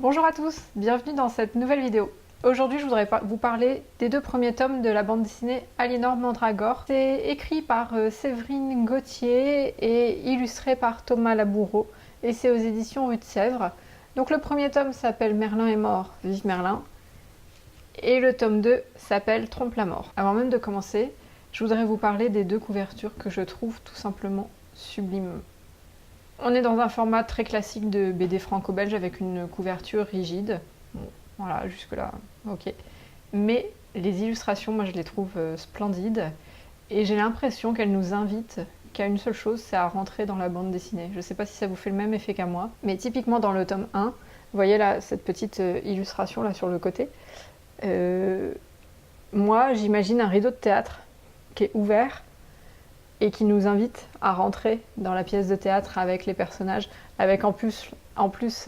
Bonjour à tous, bienvenue dans cette nouvelle vidéo. Aujourd'hui, je voudrais vous parler des deux premiers tomes de la bande dessinée Aliénor Mandragore. C'est écrit par Séverine Gauthier et illustré par Thomas Laboureau, et c'est aux éditions Rue de Sèvres. Donc le premier tome s'appelle Merlin est mort, vive Merlin, et le tome 2 s'appelle Trompe la mort. Avant même de commencer, je voudrais vous parler des deux couvertures que je trouve tout simplement sublimes. On est dans un format très classique de BD franco-belge avec une couverture rigide. Bon, voilà, jusque-là, ok. Mais les illustrations, moi je les trouve splendides. Et j'ai l'impression qu'elles nous invitent qu'à une seule chose, c'est à rentrer dans la bande dessinée. Je ne sais pas si ça vous fait le même effet qu'à moi. Mais typiquement dans le tome 1, vous voyez là, cette petite illustration là sur le côté. Moi, j'imagine un rideau de théâtre qui est ouvert et qui nous invite à rentrer dans la pièce de théâtre avec les personnages, avec en plus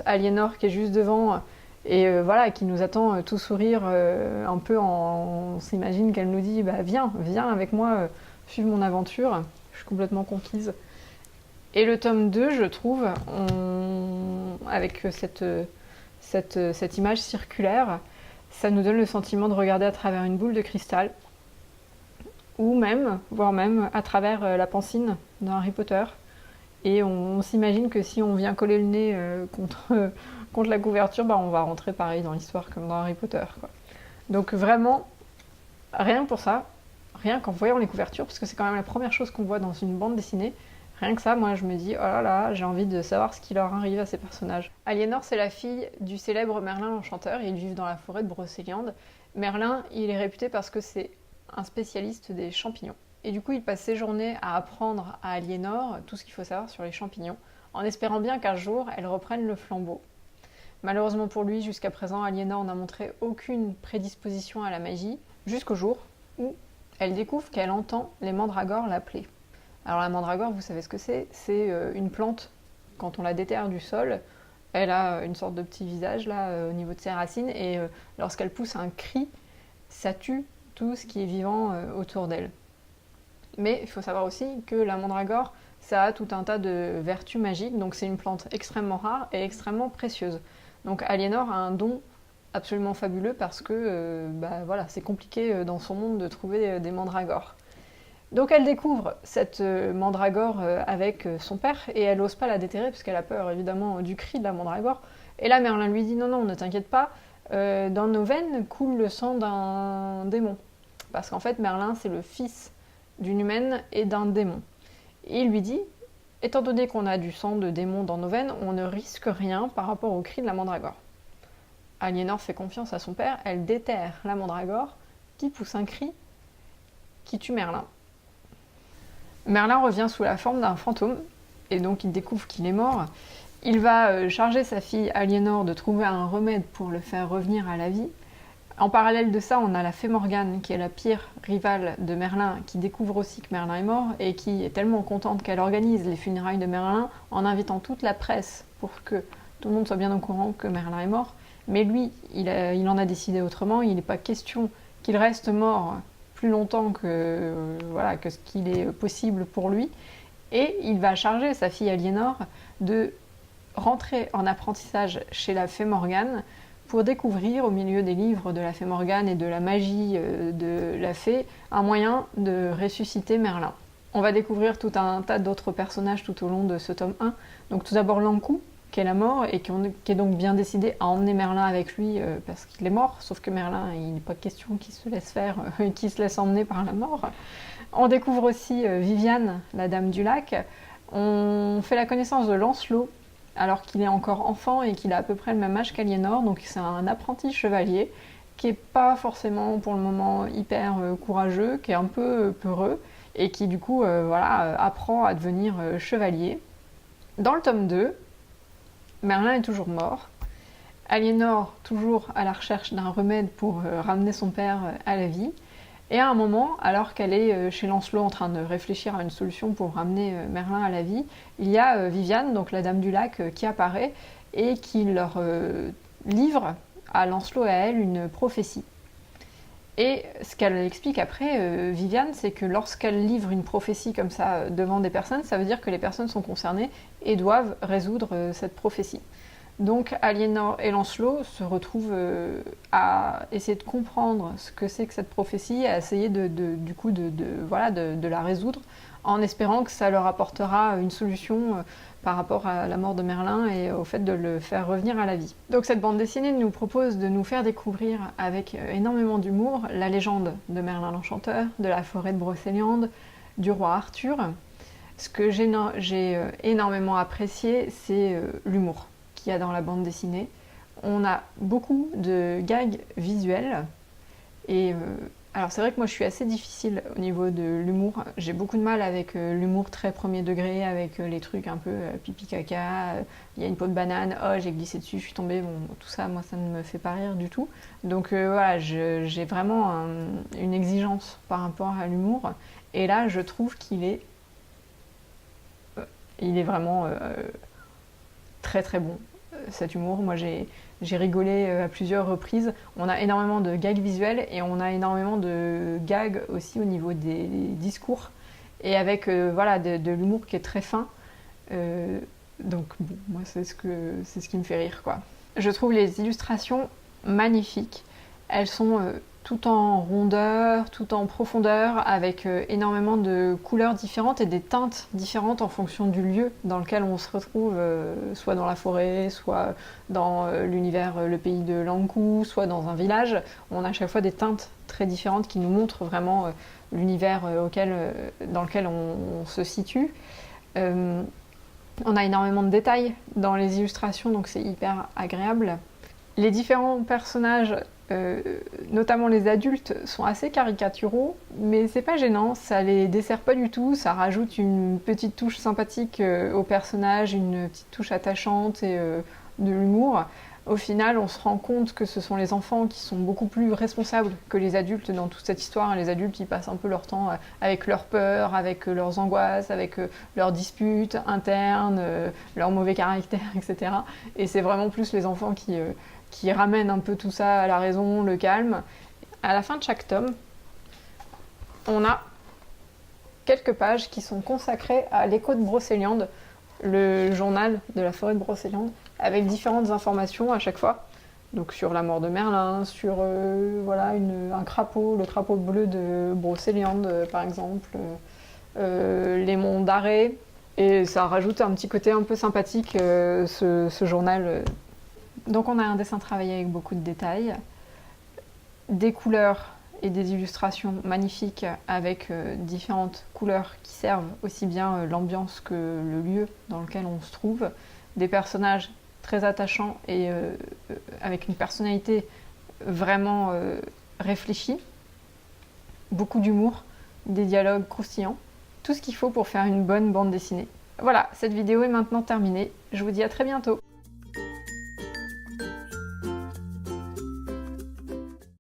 Aliénor qui est juste devant et voilà, qui nous attend tout sourire, un peu on s'imagine qu'elle nous dit bah, viens avec moi, suive mon aventure, je suis complètement conquise. Et le tome 2, je trouve, avec cette image circulaire, ça nous donne le sentiment de regarder à travers une boule de cristal, ou même, voire même, à travers la pancine dans Harry Potter. Et on s'imagine que si on vient coller le nez contre la couverture, bah on va rentrer pareil dans l'histoire comme dans Harry Potter, quoi. Donc vraiment, rien que pour ça, rien qu'en voyant les couvertures, parce que c'est quand même la première chose qu'on voit dans une bande dessinée, rien que ça, moi je me dis, oh là là, j'ai envie de savoir ce qui leur arrive à ces personnages. Aliénor, c'est la fille du célèbre Merlin l'Enchanteur, ils vivent dans la forêt de Brocéliande. Merlin, il est réputé parce que c'est un spécialiste des champignons. Et du coup, il passe ses journées à apprendre à Aliénor tout ce qu'il faut savoir sur les champignons, en espérant bien qu'un jour, elle reprenne le flambeau. Malheureusement pour lui, jusqu'à présent, Aliénor n'a montré aucune prédisposition à la magie, jusqu'au jour où elle découvre qu'elle entend les mandragores l'appeler. Alors la mandragore, vous savez ce que c'est une plante, quand on la déterre du sol, elle a une sorte de petit visage là au niveau de ses racines, et lorsqu'elle pousse un cri, ça tue tout ce qui est vivant autour d'elle. Mais il faut savoir aussi que la mandragore, ça a tout un tas de vertus magiques, donc c'est une plante extrêmement rare et extrêmement précieuse. Donc Aliénor a un don absolument fabuleux parce que bah, voilà, c'est compliqué dans son monde de trouver des mandragores. Donc elle découvre cette mandragore avec son père et elle n'ose pas la déterrer parce qu'elle a peur évidemment du cri de la mandragore. Et là Merlin lui dit non, ne t'inquiète pas, dans nos veines coule le sang d'un démon. Parce qu'en fait Merlin c'est le fils d'une humaine et d'un démon. Et il lui dit, étant donné qu'on a du sang de démon dans nos veines, on ne risque rien par rapport au cri de la mandragore. Aliénor fait confiance à son père, elle déterre la mandragore, qui pousse un cri qui tue Merlin. Merlin revient sous la forme d'un fantôme, et donc il découvre qu'il est mort. Il va charger sa fille Aliénor de trouver un remède pour le faire revenir à la vie. En parallèle de ça, on a la fée Morgane, qui est la pire rivale de Merlin, qui découvre aussi que Merlin est mort, et qui est tellement contente qu'elle organise les funérailles de Merlin en invitant toute la presse pour que tout le monde soit bien au courant que Merlin est mort. Mais lui, il en a décidé autrement, il n'est pas question qu'il reste mort plus longtemps que ce qu'il est possible pour lui, et il va charger sa fille Aliénor de rentrer en apprentissage chez la fée Morgane pour découvrir, au milieu des livres de la fée Morgane et de la magie de la fée, un moyen de ressusciter Merlin. On va découvrir tout un tas d'autres personnages tout au long de ce tome 1. Donc tout d'abord Lankou, qui est la mort, et qui est donc bien décidé à emmener Merlin avec lui parce qu'il est mort, sauf que Merlin, il n'est pas question qu'il se laisse faire, qu'il se laisse emmener par la mort. On découvre aussi Viviane, la dame du lac. On fait la connaissance de Lancelot, alors qu'il est encore enfant et qu'il a à peu près le même âge qu'Aliénor, donc c'est un apprenti chevalier qui n'est pas forcément pour le moment hyper courageux, qui est un peu peureux, et qui du coup apprend à devenir chevalier. Dans le tome 2, Merlin est toujours mort, Aliénor toujours à la recherche d'un remède pour ramener son père à la vie, et à un moment, alors qu'elle est chez Lancelot en train de réfléchir à une solution pour ramener Merlin à la vie, il y a Viviane, donc la dame du lac, qui apparaît et qui leur livre à Lancelot et à elle une prophétie. Et ce qu'elle explique après, Viviane, c'est que lorsqu'elle livre une prophétie comme ça devant des personnes, ça veut dire que les personnes sont concernées et doivent résoudre cette prophétie. Donc Aliénor et Lancelot se retrouvent à essayer de comprendre ce que c'est que cette prophétie, à essayer du coup de la résoudre, en espérant que ça leur apportera une solution par rapport à la mort de Merlin et au fait de le faire revenir à la vie. Donc cette bande dessinée nous propose de nous faire découvrir avec énormément d'humour la légende de Merlin l'Enchanteur, de la forêt de Brocéliande, du roi Arthur. Ce que j'ai énormément apprécié, c'est l'humour qu'il y a dans la bande dessinée. On a beaucoup de gags visuels et alors c'est vrai que moi je suis assez difficile au niveau de l'humour. J'ai beaucoup de mal avec l'humour très premier degré, avec les trucs un peu pipi caca, il y a une peau de banane, oh j'ai glissé dessus, je suis tombée, bon tout ça moi ça ne me fait pas rire du tout. Donc voilà, j'ai vraiment une exigence par rapport à l'humour et là je trouve qu'il est vraiment très très bon cet humour. Moi j'ai rigolé à plusieurs reprises. On a énormément de gags visuels et on a énormément de gags aussi au niveau des discours et avec voilà, de l'humour qui est très fin. Donc bon, moi c'est ce qui me fait rire quoi. Je trouve les illustrations magnifiques. Elles sont tout en rondeur, tout en profondeur, avec énormément de couleurs différentes et des teintes différentes en fonction du lieu dans lequel on se retrouve, soit dans la forêt, soit dans l'univers, le pays de Lankou, soit dans un village. On a à chaque fois des teintes très différentes qui nous montrent vraiment l'univers dans lequel on se situe. On a énormément de détails dans les illustrations, donc c'est hyper agréable. Les différents personnages, notamment les adultes, sont assez caricaturaux, mais c'est pas gênant, ça les dessert pas du tout, ça rajoute une petite touche sympathique aux personnages, une petite touche attachante et de l'humour. Au final, on se rend compte que ce sont les enfants qui sont beaucoup plus responsables que les adultes dans toute cette histoire. Les adultes, ils passent un peu leur temps avec leurs peurs, avec leurs angoisses, avec leurs disputes internes, leurs mauvais caractères, etc. Et c'est vraiment plus les enfants qui ramènent un peu tout ça à la raison, le calme. À la fin de chaque tome, on a quelques pages qui sont consacrées à l'écho de Brocéliande, le journal de la forêt de Brocéliande, avec différentes informations à chaque fois. Donc sur la mort de Merlin, sur voilà, un crapaud, le crapaud bleu de Brocéliande par exemple, les monts d'Arrée. Et ça rajoute un petit côté un peu sympathique, ce journal. Donc on a un dessin travaillé avec beaucoup de détails, des couleurs et des illustrations magnifiques avec différentes couleurs qui servent aussi bien l'ambiance que le lieu dans lequel on se trouve, des personnages très attachants et avec une personnalité vraiment réfléchie, beaucoup d'humour, des dialogues croustillants, tout ce qu'il faut pour faire une bonne bande dessinée. Voilà, cette vidéo est maintenant terminée, je vous dis à très bientôt.